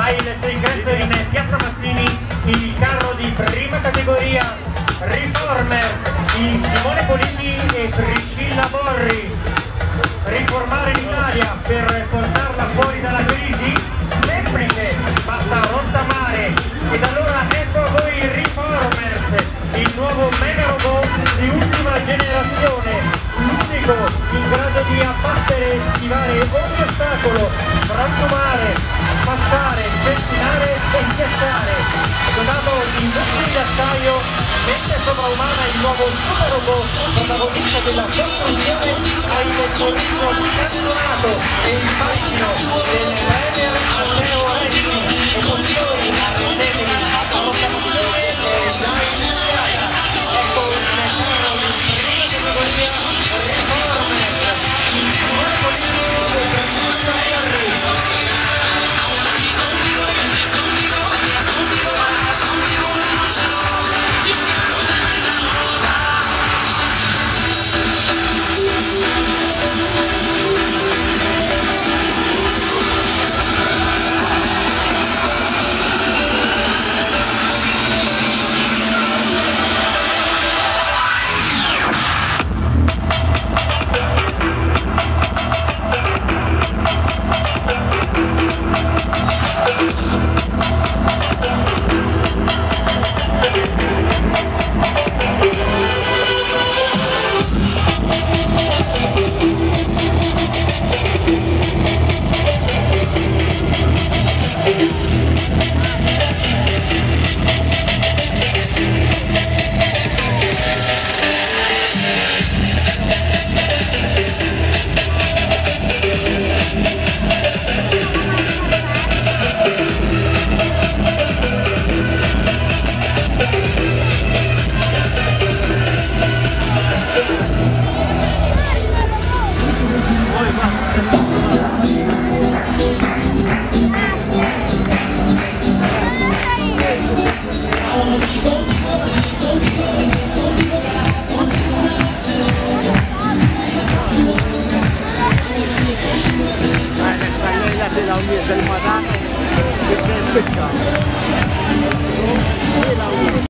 ha il suo ingresso in Piazza Mazzini il carro di prima categoria Reformers di Simone Politi e Priscilla Borri. Riformare l'Italia per portarla fuori dalla crisi? Semplice, basta rottamare. Ed allora ecco a voi i Reformers, il nuovo mega robot di ultima generazione, l'unico in grado di abbattere e schivare ogni ostacolo, frantumare, smasciare, cestinare e schiacciare. Dotato di muscoli d'acciaio, mente sovraumana, il nuovo super robot protagonista della costruzione ha il sorriso scansionato e il fascino del premier Matteo Renzi, emozioni, arrotendoli, protagonista e già iniziata. Ecco il carro di prima categoria Reformer, il Simone Politi e Priscilla Borri. Del Madame, che è speciale.